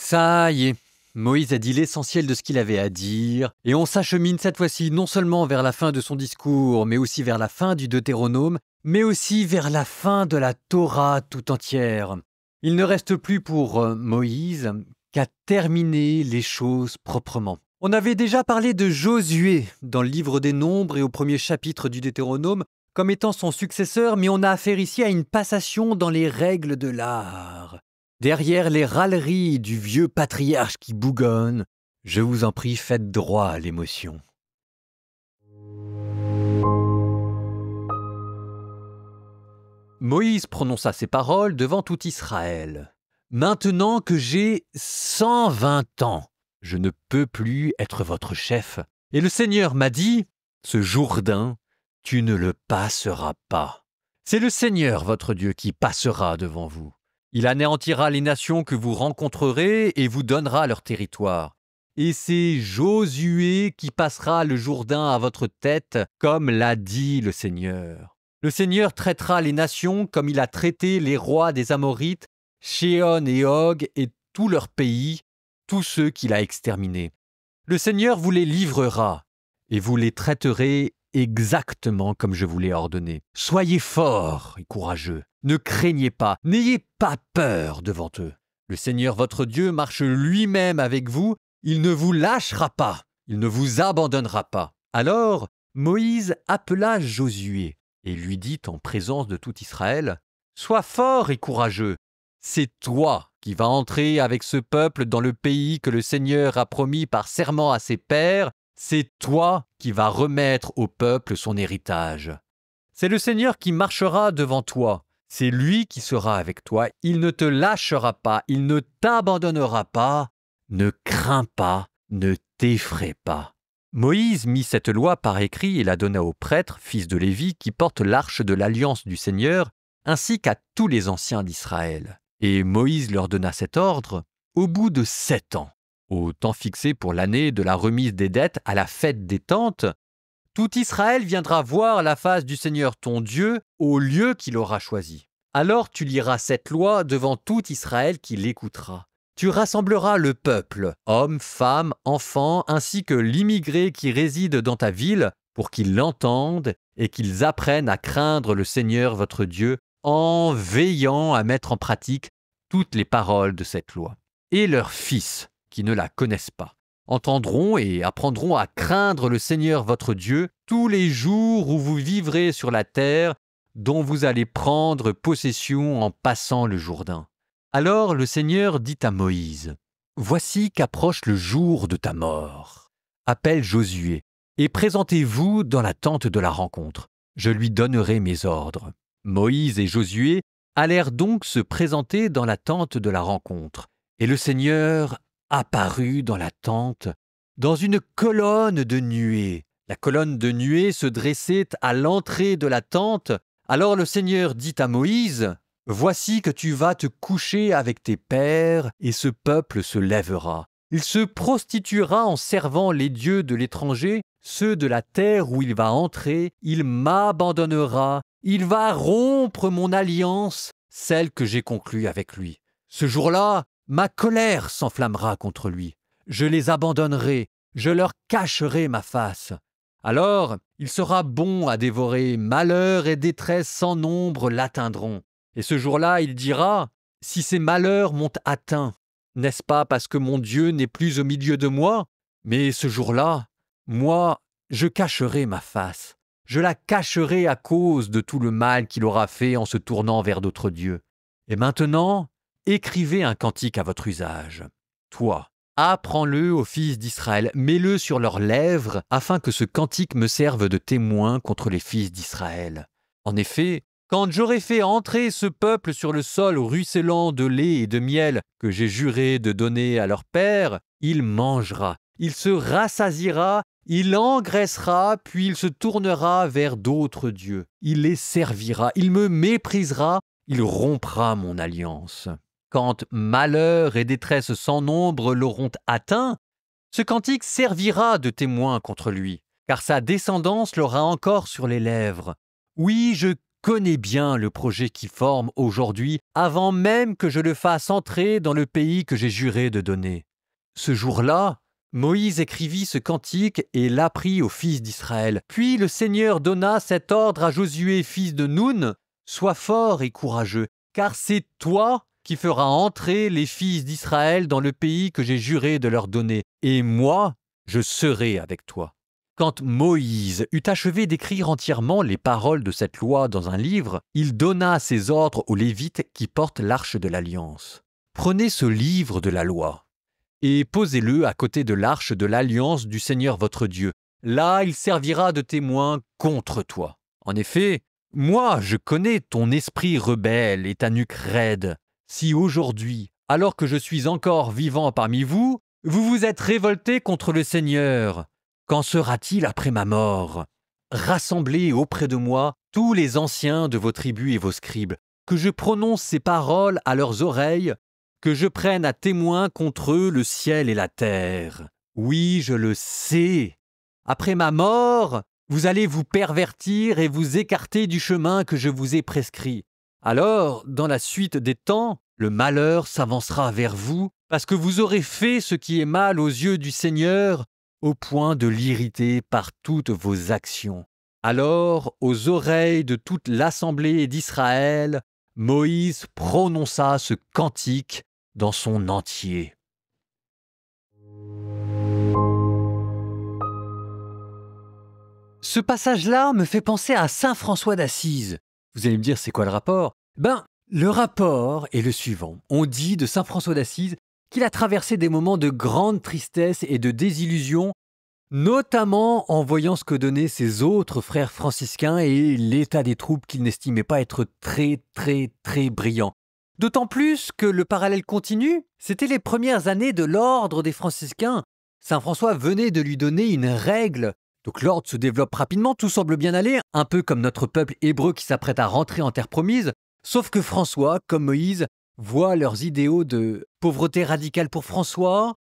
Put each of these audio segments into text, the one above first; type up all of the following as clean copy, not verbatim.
Ça y est, Moïse a dit l'essentiel de ce qu'il avait à dire, et on s'achemine cette fois-ci non seulement vers la fin de son discours, mais aussi vers la fin du Deutéronome, mais aussi vers la fin de la Torah tout entière. Il ne reste plus pour Moïse qu'à terminer les choses proprement. On avait déjà parlé de Josué dans le livre des Nombres et au premier chapitre du Deutéronome comme étant son successeur, mais on a affaire ici à une passation dans les règles de l'art. Derrière les râleries du vieux patriarche qui bougonne, je vous en prie, faites droit à l'émotion. Moïse prononça ces paroles devant tout Israël. « Maintenant que j'ai 120 ans, je ne peux plus être votre chef. Et le Seigneur m'a dit, ce Jourdain, tu ne le passeras pas. C'est le Seigneur votre Dieu qui passera devant vous. Il anéantira les nations que vous rencontrerez et vous donnera leur territoire. Et c'est Josué qui passera le Jourdain à votre tête, comme l'a dit le Seigneur. Le Seigneur traitera les nations comme il a traité les rois des Amorites, Shéon et Og et tout leur pays, tous ceux qu'il a exterminés. Le Seigneur vous les livrera, et vous les traiterez exactement comme je vous l'ai ordonné. Soyez forts et courageux. Ne craignez pas, n'ayez pas peur devant eux. Le Seigneur votre Dieu marche lui-même avec vous, il ne vous lâchera pas, il ne vous abandonnera pas. Alors Moïse appela Josué et lui dit en présence de tout Israël, « Sois fort et courageux, c'est toi qui vas entrer avec ce peuple dans le pays que le Seigneur a promis par serment à ses pères, c'est toi qui vas remettre au peuple son héritage. C'est le Seigneur qui marchera devant toi, c'est lui qui sera avec toi, il ne te lâchera pas, il ne t'abandonnera pas, ne crains pas, ne t'effraie pas. » Moïse mit cette loi par écrit et la donna aux prêtres, fils de Lévi, qui portent l'arche de l'alliance du Seigneur, ainsi qu'à tous les anciens d'Israël. Et Moïse leur donna cet ordre au bout de 7 ans. Au temps fixé pour l'année de la remise des dettes à la fête des tentes, tout Israël viendra voir la face du Seigneur ton Dieu au lieu qu'il aura choisi. Alors tu liras cette loi devant tout Israël qui l'écoutera. Tu rassembleras le peuple, hommes, femmes, enfants, ainsi que l'immigré qui réside dans ta ville, pour qu'ils l'entendent et qu'ils apprennent à craindre le Seigneur votre Dieu en veillant à mettre en pratique toutes les paroles de cette loi. Et leurs fils, qui ne la connaissent pas, entendront et apprendront à craindre le Seigneur votre Dieu tous les jours où vous vivrez sur la terre dont vous allez prendre possession en passant le Jourdain. » Alors le Seigneur dit à Moïse, « Voici qu'approche le jour de ta mort. Appelle Josué et présentez-vous dans la tente de la rencontre. Je lui donnerai mes ordres. » Moïse et Josué allèrent donc se présenter dans la tente de la rencontre. Et le Seigneur apparut dans la tente, dans une colonne de nuée. La colonne de nuée se dressait à l'entrée de la tente. Alors le Seigneur dit à Moïse, « Voici que tu vas te coucher avec tes pères, et ce peuple se lèvera. Il se prostituera en servant les dieux de l'étranger, ceux de la terre où il va entrer. Il m'abandonnera. Il va rompre mon alliance, celle que j'ai conclue avec lui. Ce jour-là, ma colère s'enflammera contre lui. Je les abandonnerai, je leur cacherai ma face. Alors, il sera bon à dévorer, malheur et détresse sans nombre l'atteindront. Et ce jour-là, il dira, « Si ces malheurs m'ont atteint, n'est-ce pas parce que mon Dieu n'est plus au milieu de moi? Mais ce jour-là, moi, je cacherai ma face. Je la cacherai à cause de tout le mal qu'il aura fait en se tournant vers d'autres dieux. Et maintenant, écrivez un cantique à votre usage. Toi, apprends-le aux fils d'Israël, mets-le sur leurs lèvres, afin que ce cantique me serve de témoin contre les fils d'Israël. En effet, quand j'aurai fait entrer ce peuple sur le sol ruisselant de lait et de miel que j'ai juré de donner à leur père, il mangera, il se rassasiera, il engraissera, puis il se tournera vers d'autres dieux. Il les servira, il me méprisera, il rompra mon alliance. Quand malheur et détresse sans nombre l'auront atteint, ce cantique servira de témoin contre lui, car sa descendance l'aura encore sur les lèvres. Oui, je connais bien le projet qu'ils forment aujourd'hui, avant même que je le fasse entrer dans le pays que j'ai juré de donner. » Ce jour-là, Moïse écrivit ce cantique et l'apprit aux fils d'Israël. Puis le Seigneur donna cet ordre à Josué, fils de Nun: « Sois fort et courageux, car c'est toi qui feras entrer les fils d'Israël dans le pays que j'ai juré de leur donner, et moi, je serai avec toi. » Quand Moïse eut achevé d'écrire entièrement les paroles de cette loi dans un livre, il donna ses ordres aux Lévites qui portent l'arche de l'Alliance. « Prenez ce livre de la loi et posez-le à côté de l'arche de l'Alliance du Seigneur votre Dieu. Là, il servira de témoin contre toi. En effet, moi, je connais ton esprit rebelle et ta nuque raide. Si aujourd'hui, alors que je suis encore vivant parmi vous, vous vous êtes révoltés contre le Seigneur, qu'en sera-t-il après ma mort? Rassemblez auprès de moi tous les anciens de vos tribus et vos scribes, que je prononce ces paroles à leurs oreilles, que je prenne à témoin contre eux le ciel et la terre. Oui, je le sais. Après ma mort, vous allez vous pervertir et vous écarter du chemin que je vous ai prescrit. Alors, dans la suite des temps, le malheur s'avancera vers vous, parce que vous aurez fait ce qui est mal aux yeux du Seigneur, au point de l'irriter par toutes vos actions. Alors, aux oreilles de toute l'assemblée d'Israël, Moïse prononça ce cantique dans son entier. Ce passage-là me fait penser à saint François d'Assise. Vous allez me dire, c'est quoi le rapport? Le rapport est le suivant. On dit de saint François d'Assise qu'il a traversé des moments de grande tristesse et de désillusion, notamment en voyant ce que donnaient ses autres frères franciscains et l'état des troupes qu'il n'estimait pas être très brillant. D'autant plus que le parallèle continue, c'était les premières années de l'ordre des franciscains. Saint François venait de lui donner une règle. Donc l'ordre se développe rapidement, tout semble bien aller, un peu comme notre peuple hébreu qui s'apprête à rentrer en terre promise, sauf que François, comme Moïse, voit leurs idéaux de pauvreté radicale pour François,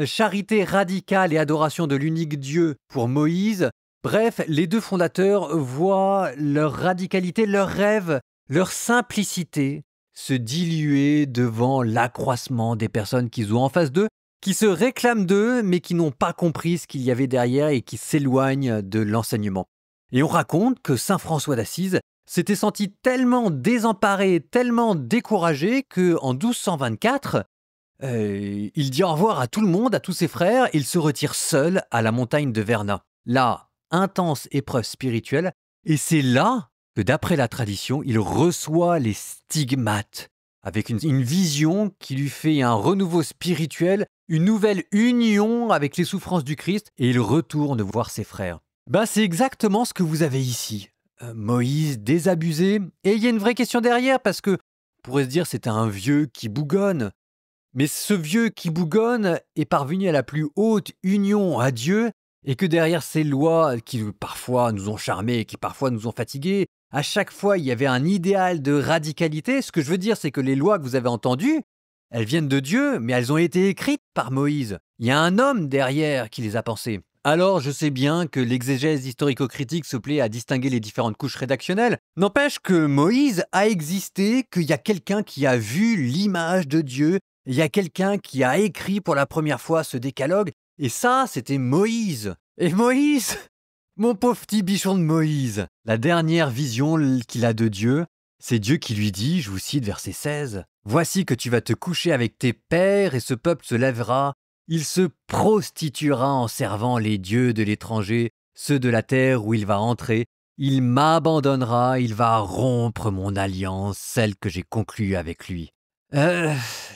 charité radicale et adoration de l'unique Dieu pour Moïse. Bref, les deux fondateurs voient leur radicalité, leurs rêves, leur simplicité se diluer devant l'accroissement des personnes qu'ils ont en face d'eux, qui se réclament d'eux, mais qui n'ont pas compris ce qu'il y avait derrière et qui s'éloignent de l'enseignement. Et on raconte que saint François d'Assise s'était senti tellement désemparé, tellement découragé qu'en 1224, il dit au revoir à tout le monde, à tous ses frères, et il se retire seul à la montagne de Verna. Là, intense épreuve spirituelle, et c'est là que d'après la tradition, il reçoit les stigmates, avec une vision qui lui fait un renouveau spirituel, une nouvelle union avec les souffrances du Christ, et il retourne voir ses frères. C'est exactement ce que vous avez ici. Moïse désabusé, et il y a une vraie question derrière, parce que on pourrait se dire c'était un vieux qui bougonne. Mais ce vieux qui bougonne est parvenu à la plus haute union à Dieu, et que derrière ces lois qui parfois nous ont charmés et qui parfois nous ont fatigués, à chaque fois il y avait un idéal de radicalité. Ce que je veux dire, c'est que les lois que vous avez entendues, elles viennent de Dieu, mais elles ont été écrites par Moïse. Il y a un homme derrière qui les a pensées. Alors je sais bien que l'exégèse historico-critique se plaît à distinguer les différentes couches rédactionnelles. N'empêche que Moïse a existé, qu'il y a quelqu'un qui a vu l'image de Dieu, il y a quelqu'un qui a écrit pour la première fois ce décalogue, et ça, c'était Moïse. Et Moïse, mon pauvre petit bichon de Moïse, la dernière vision qu'il a de Dieu, c'est Dieu qui lui dit, je vous cite verset 16, « Voici que tu vas te coucher avec tes pères, et ce peuple se lèvera, il se prostituera en servant les dieux de l'étranger, ceux de la terre où il va entrer, il m'abandonnera, il va rompre mon alliance, celle que j'ai conclue avec lui. »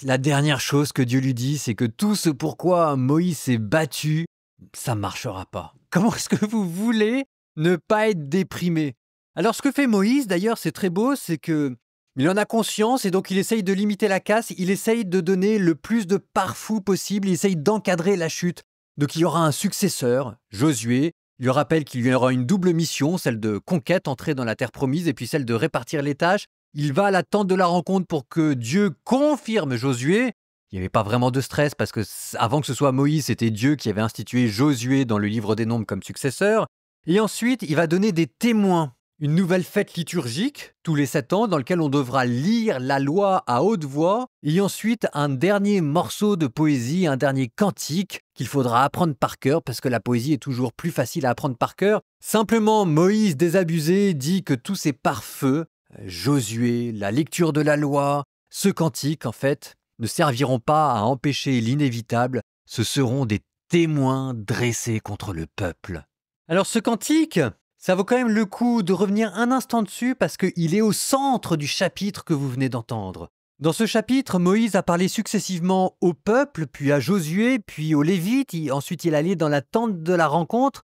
La dernière chose que Dieu lui dit, c'est que tout ce pourquoi Moïse s'est battu, ça ne marchera pas. Comment est-ce que vous voulez ne pas être déprimé? Alors ce que fait Moïse, d'ailleurs, c'est très beau, c'est que il en a conscience et donc il essaye de limiter la casse, il essaye de donner le plus de pare-fou possible, il essaye d'encadrer la chute. Donc il y aura un successeur, Josué, il lui rappelle qu'il y aura une double mission, celle de conquête, entrer dans la terre promise, et puis celle de répartir les tâches. Il va à la tente de la rencontre pour que Dieu confirme Josué. Il n'y avait pas vraiment de stress parce que avant que ce soit Moïse, c'était Dieu qui avait institué Josué dans le livre des Nombres comme successeur. Et ensuite, il va donner des témoins. une nouvelle fête liturgique tous les 7 ans dans laquelle on devra lire la loi à haute voix et ensuite un dernier morceau de poésie, un dernier cantique qu'il faudra apprendre par cœur parce que la poésie est toujours plus facile à apprendre par cœur. Simplement, Moïse désabusé dit que tous ces pare-feux, Josué, la lecture de la loi, ce cantique en fait, ne serviront pas à empêcher l'inévitable, ce seront des témoins dressés contre le peuple. Alors ce cantique, ça vaut quand même le coup de revenir un instant dessus parce qu'il est au centre du chapitre que vous venez d'entendre. Dans ce chapitre, Moïse a parlé successivement au peuple, puis à Josué, puis aux Lévites, ensuite il est allé dans la tente de la rencontre.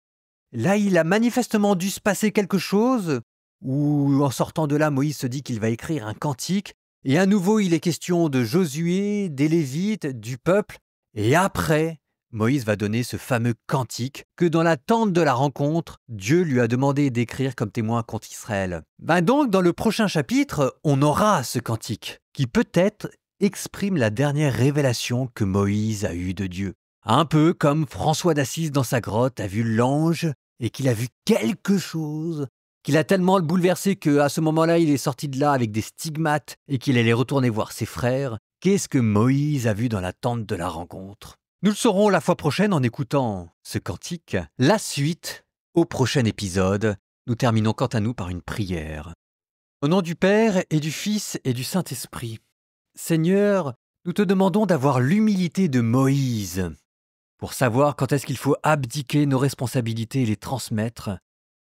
Là, il a manifestement dû se passer quelque chose, où en sortant de là, Moïse se dit qu'il va écrire un cantique, et à nouveau il est question de Josué, des Lévites, du peuple, et après, Moïse va donner ce fameux cantique que dans la tente de la rencontre, Dieu lui a demandé d'écrire comme témoin contre Israël. Donc, dans le prochain chapitre, on aura ce cantique qui peut-être exprime la dernière révélation que Moïse a eue de Dieu. Un peu comme François d'Assise dans sa grotte a vu l'ange et qu'il a vu quelque chose qu'il a tellement le bouleversé qu'à ce moment-là, il est sorti de là avec des stigmates et qu'il allait retourner voir ses frères. Qu'est-ce que Moïse a vu dans la tente de la rencontre ? Nous le saurons la fois prochaine en écoutant ce cantique. La suite, au prochain épisode, nous terminons quant à nous par une prière. Au nom du Père et du Fils et du Saint-Esprit, Seigneur, nous te demandons d'avoir l'humilité de Moïse pour savoir quand est-ce qu'il faut abdiquer nos responsabilités et les transmettre,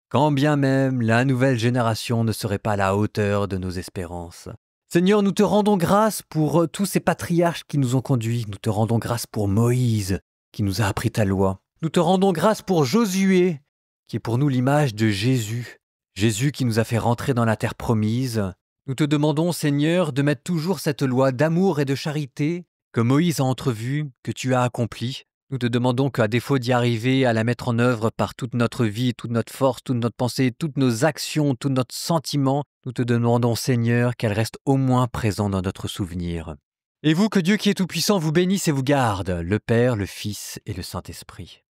quand bien même la nouvelle génération ne serait pas à la hauteur de nos espérances. Seigneur, nous te rendons grâce pour tous ces patriarches qui nous ont conduits. Nous te rendons grâce pour Moïse, qui nous a appris ta loi. Nous te rendons grâce pour Josué, qui est pour nous l'image de Jésus. Jésus qui nous a fait rentrer dans la terre promise. Nous te demandons, Seigneur, de mettre toujours cette loi d'amour et de charité que Moïse a entrevue, que tu as accomplie. Nous te demandons qu'à défaut d'y arriver, à la mettre en œuvre par toute notre vie, toute notre force, toute notre pensée, toutes nos actions, tout notre sentiment, nous te demandons, Seigneur, qu'elle reste au moins présente dans notre souvenir. Et vous, que Dieu qui est tout-puissant vous bénisse et vous garde, le Père, le Fils et le Saint-Esprit.